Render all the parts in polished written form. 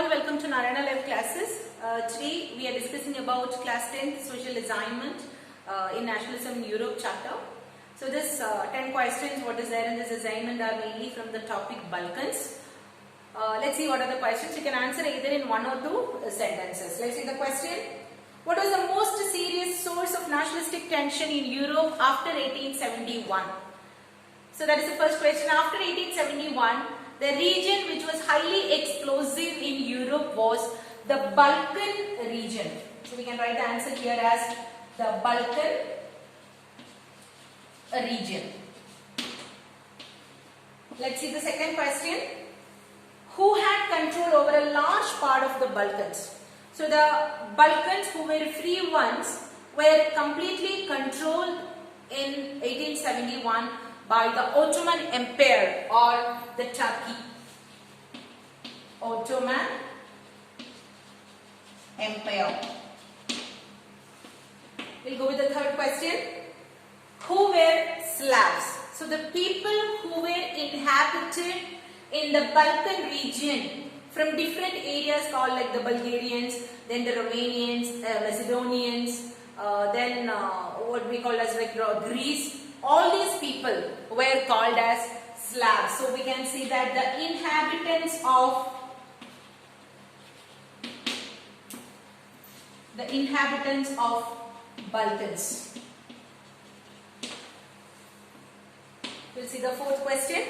all, welcome to Narayana Live classes. Today we are discussing about class 10th social assignment in Nationalism in Europe chapter. So this 10 questions what is there in this assignment are mainly from the topic Balkans. Let's see what are the questions. You can answer either in one or two sentences. Let's see the question. What was the most serious source of nationalistic tension in Europe after 1871? So that is the first question. After 1871, the region which was highly explosive in Europe was the Balkan region. So we can write the answer here as the Balkan region. Let's see the second question. Who had control over a large part of the Balkans? So the Balkans, who were free ones, were completely controlled in 1871 by the Ottoman Empire or the Turkey. Ottoman Empire. We'll go with the third question. Who were Slavs? So the people who were inhabited in the Balkan region from different areas called like the Bulgarians, then the Romanians, Macedonians, then what we call as like Greece. All these people were called as Slavs. So we can see that the inhabitants of Balkans. We'll see the fourth question.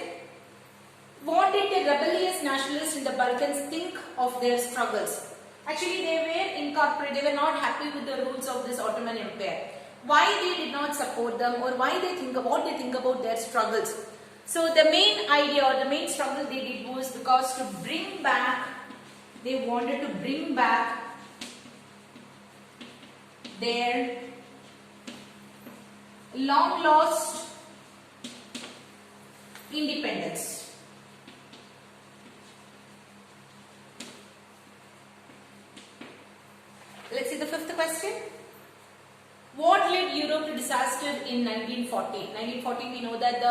What did the rebellious nationalists in the Balkans think of their struggles? Actually, they were incorporated. They were not happy with the rules of this Ottoman Empire. Why they did not support them, or why they think what they think about their struggles. So the main idea or the main struggle they did was because to bring back, they wanted to bring back their long lost independence. Let's see the fifth question. What led Europe to disaster in 1940? 1940, we know that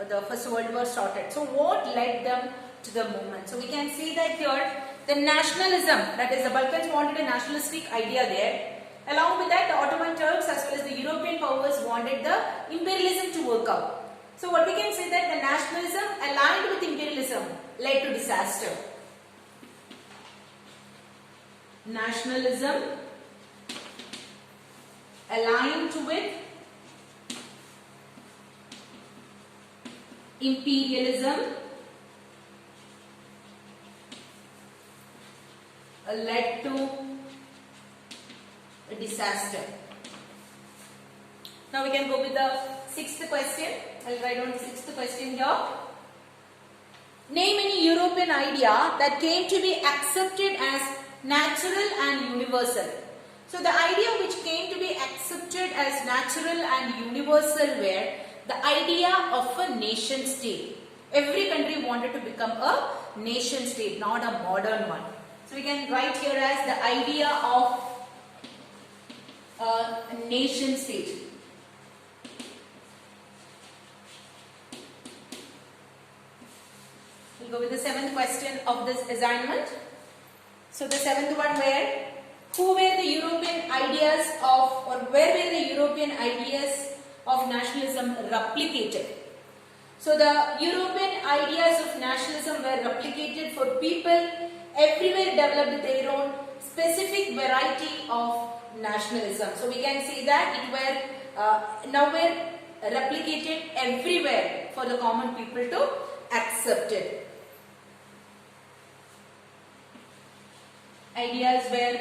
the First World War started. So what led them to the movement? So we can see that here the nationalism, that is the Balkans wanted a nationalistic idea there. Along with that, the Ottoman Turks as well as the European powers wanted the imperialism to work out. So what we can say that the nationalism aligned with imperialism led to disaster. Nationalism aligned with imperialism led to a disaster. Now we can go with the sixth question. I'll write down the sixth question here. Name any European idea that came to be accepted as natural and universal. So the idea which came to be accepted as natural and universal were the idea of a nation state. Every country wanted to become a nation state, not a modern one. So we can write here as the idea of a nation state. We'll go with the seventh question of this assignment. So the seventh one were, who were the European ideas of, or where were the European ideas of nationalism replicated? So the European ideas of nationalism were replicated for people everywhere developed their own specific variety of nationalism. So we can see that it were nowhere replicated everywhere for the common people to accept it. Ideas were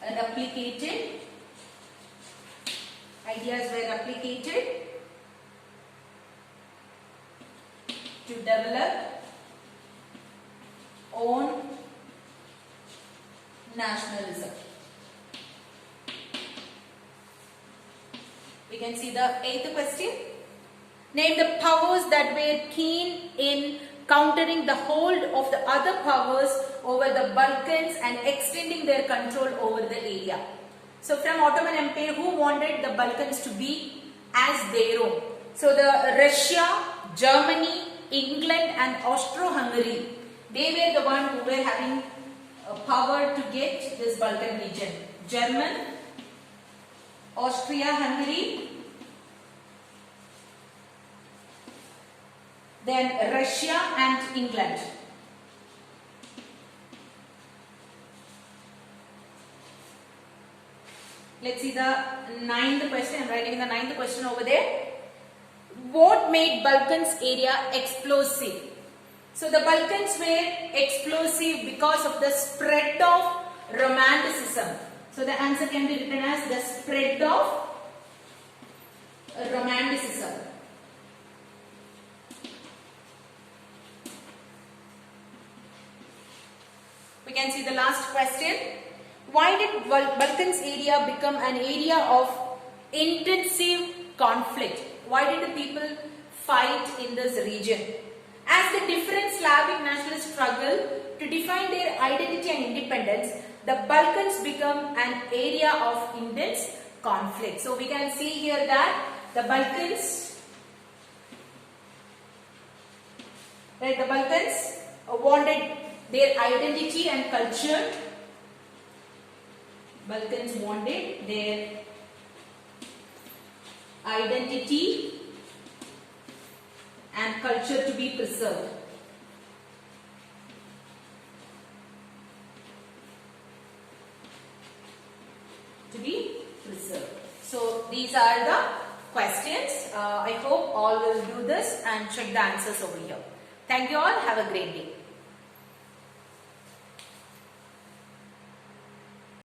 replicated. Ideas were replicated to develop own nationalism. We can see the eighth question. Name the powers that were keen in countering the hold of the other powers over the Balkans and extending their control over the area. So from Ottoman Empire, who wanted the Balkans to be as their own? So the Russia, Germany, England and Austro-Hungary, They were the one who were having power to get this Balkan region. German, Austria-Hungary, then Russia and England. Let's see the ninth question. I'm writing the ninth question over there. What made Balkans area explosive? So the Balkans were explosive because of the spread of Romanticism. So the answer can be written as the spread of Romanticism. We can see the last question. Why did Balkans area become an area of intensive conflict? Why did the people fight in this region? As the different Slavic nationalists struggle to define their identity and independence, the Balkans become an area of intense conflict. So we can see here that the Balkans wanted their identity and culture. Balkans wanted their identity and culture to be preserved. So these are the questions. I hope all will do this and check the answers over here. Thank you all. Have a great day.